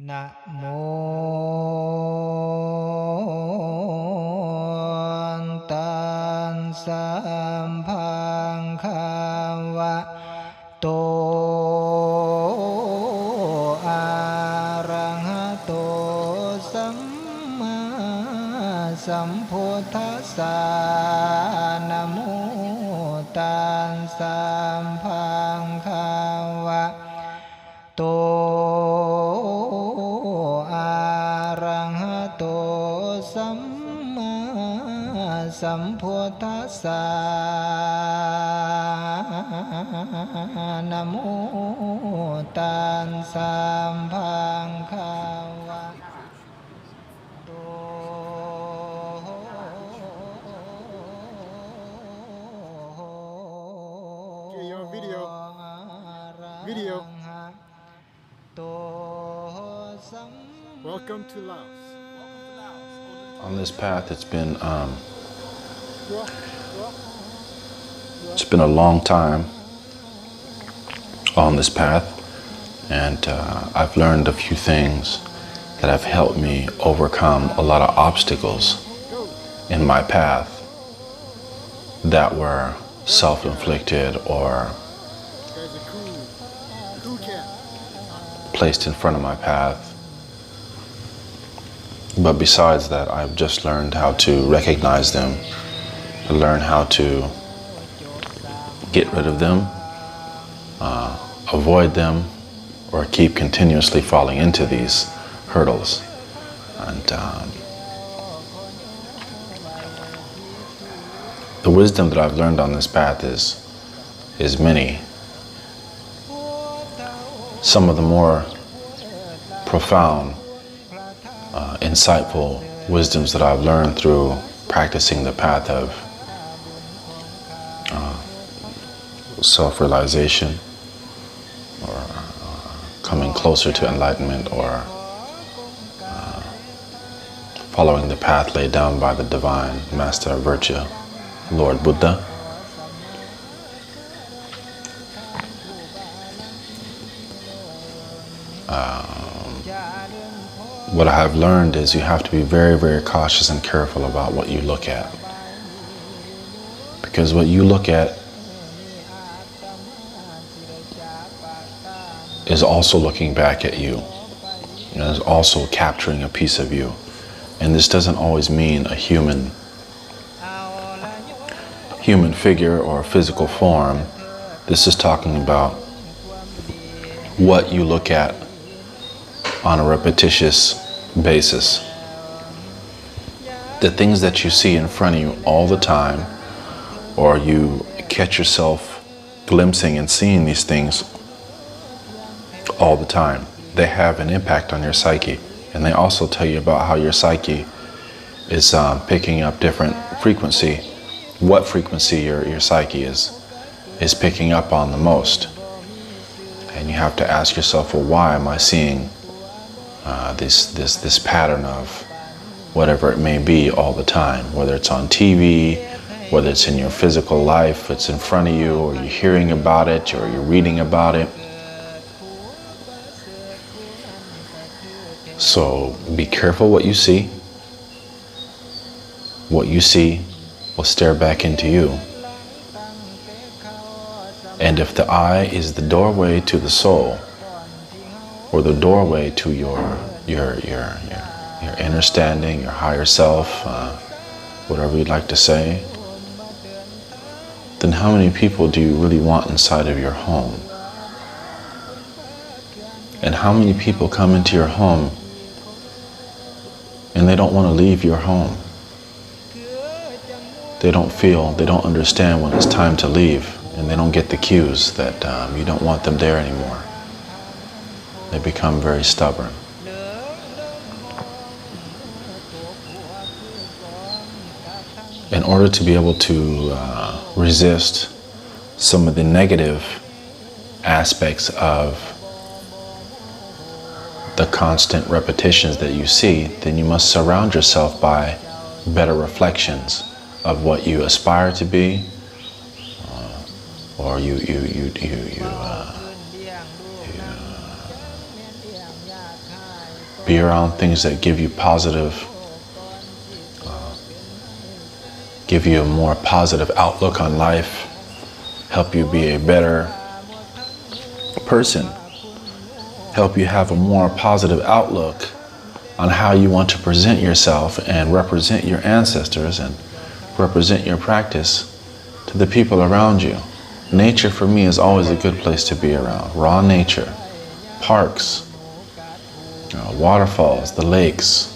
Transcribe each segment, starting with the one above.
นะโมตัสสะภะคะวะโตอะระหะโตสัมมาสัมพุทธัสสะนะโมตัสสะภะคะวะโตอะระหะโตสัมมาสัมพุทธัสสะนะโมตัสสะภะคะวะโต Okay, you're on video. Welcome to Laos. On this path, it's been a long time on this path, and I've learned a few things that have helped me overcome a lot of obstacles in my path that were self-inflicted or placed in front of my path. But besides that, I've just learned how to recognize them, learn how to get rid of them, avoid them, or keep continuously falling into these hurdles. And the wisdom that I've learned on this path is many. Some of the more profound, insightful wisdoms that I've learned through practicing the path of self-realization, or coming closer to enlightenment, or following the path laid down by the divine master of virtue, Lord Buddha. What I have learned is you have to be very, very cautious and careful about what you look at. Because what you look at is also looking back at you. And is also capturing a piece of you. And this doesn't always mean a human figure or physical form. This is talking about what you look at on a repetitious basis. The things that you see in front of you all the time, or you catch yourself glimpsing and seeing these things all the time, they have an impact on your psyche. And they also tell you about how your psyche is picking up different frequency, what frequency your psyche is picking up on the most. And you have to ask yourself, well, why am I seeing this pattern of whatever it may be all the time, whether it's on TV, whether it's in your physical life, it's in front of you, or you're hearing about it, or you're reading about it. So be careful what you see. What you see will stare back into you. And if the eye is the doorway to the soul, or the doorway to your understanding, your higher self, whatever you'd like to say, then how many people do you really want inside of your home? And how many people come into your home and they don't want to leave your home? They don't understand when it's time to leave, and they don't get the cues that you don't want them there anymore. They become very stubborn. In order to be able to resist some of the negative aspects of the constant repetitions that you see, then you must surround yourself by better reflections of what you aspire to be, or you Be around things that give you positive, give you a more positive outlook on life, help you be a better person, help you have a more positive outlook on how you want to present yourself and represent your ancestors and represent your practice to the people around you. Nature for me is always a good place to be around. Raw nature, parks, waterfalls, the lakes,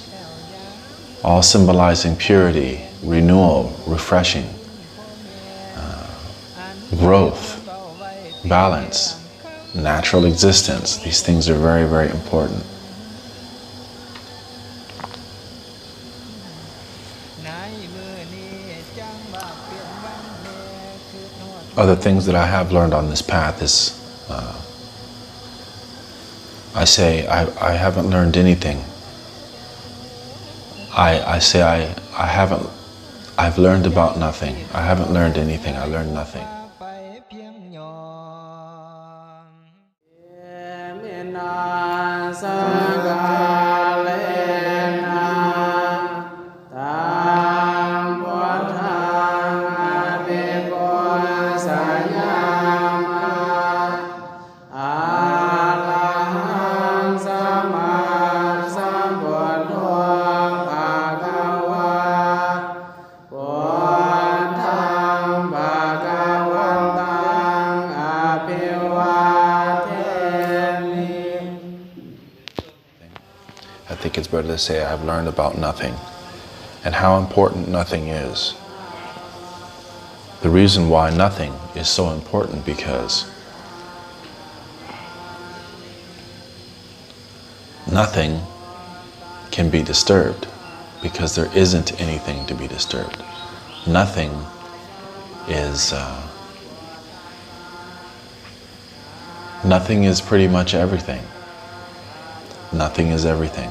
all symbolizing purity, renewal, refreshing, growth, balance, natural existence. These things are very, very important. Other things that I have learned on this path is, I say I haven't learned anything. I say I've learned about nothing. I haven't learned anything. I learned nothing. I think it's better to say I've learned about nothing and how important nothing is. The reason why nothing is so important because nothing can be disturbed because there isn't anything to be disturbed. Nothing is pretty much everything. Nothing is everything.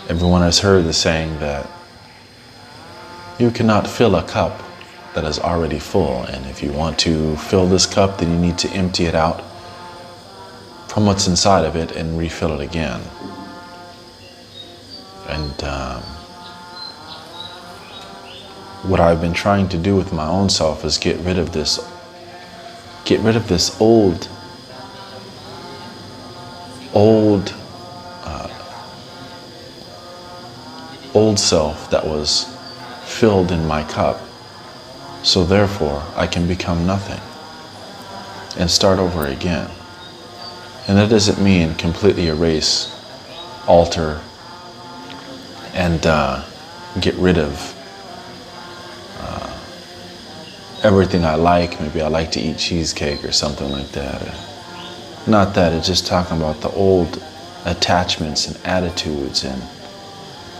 Everyone has heard the saying that you cannot fill a cup that is already full, and if you want to fill this cup, then you need to empty it out from what's inside of it and refill it again. And what I've been trying to do with my own self is get rid of this old self that was filled in my cup, so therefore I can become nothing and start over again. And that doesn't mean completely erase, alter, and get rid of everything I like. Maybe I like to eat cheesecake or something like that. Not that, it's just talking about the old attachments and attitudes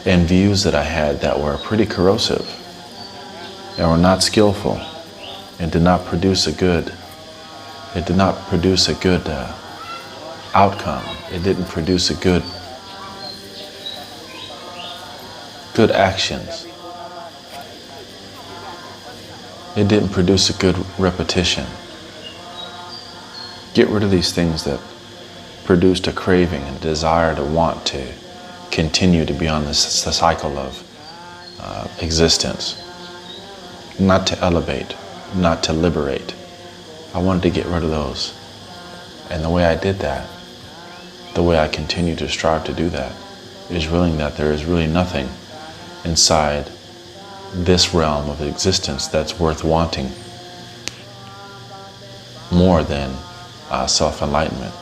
and views that I had that were pretty corrosive and were not skillful and did not produce a good outcome. It didn't produce a good actions. It didn't produce a good repetition. Get rid of these things that produced a craving and desire to want to continue to be on this cycle of existence. Not to elevate, not to liberate. I wanted to get rid of those. And the way I did that, the way I continue to strive to do that, is realizing that there is really nothing inside this realm of existence that's worth wanting more than self-enlightenment.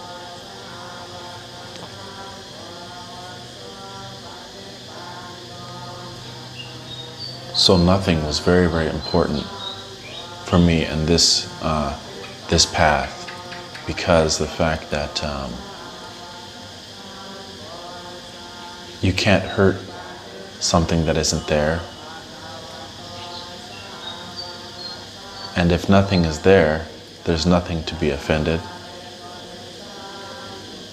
So nothing was very, very important for me in this path, because the fact that you can't hurt something that isn't there. And if nothing is there, there's nothing to be offended.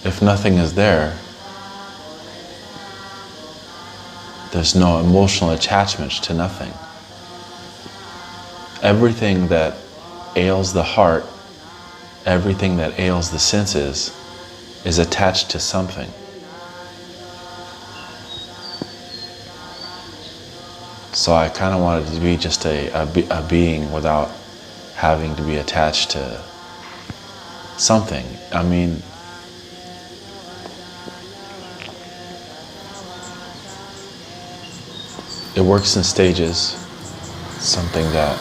If nothing is there, there's no emotional attachments to nothing. Everything that ails the heart everything that ails the senses is attached to something. So I kind of wanted to be just a being without having to be attached to something. I mean, it works in stages, something that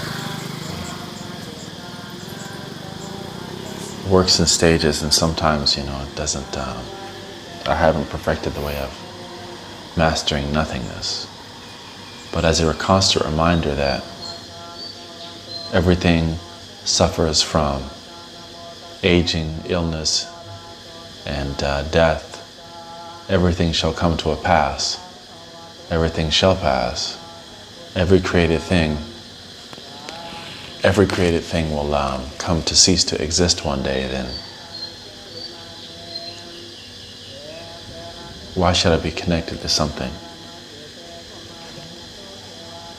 works in stages, and sometimes, it doesn't, I haven't perfected the way of mastering nothingness. But as a constant reminder that everything suffers from aging, illness, and death, everything shall come to a pass. Everything shall pass. Every created thing will come to cease to exist one day. Then why should I be connected to something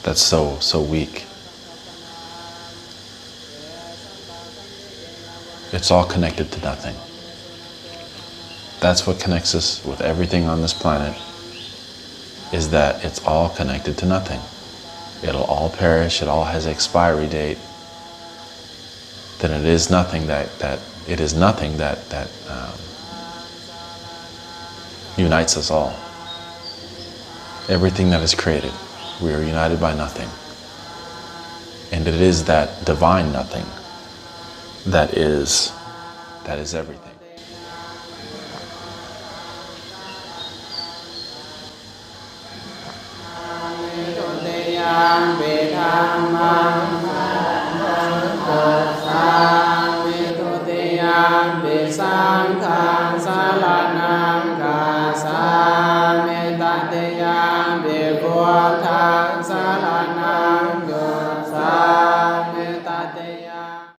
that's so weak? It's all connected to nothing. That's what connects us with everything on this planet, is that it's all connected to nothing. It'll all perish, it all has an expiry date. Then it is nothing that unites us all. Everything that is created, we are united by nothing. And it is that divine nothing that is everything. Saranang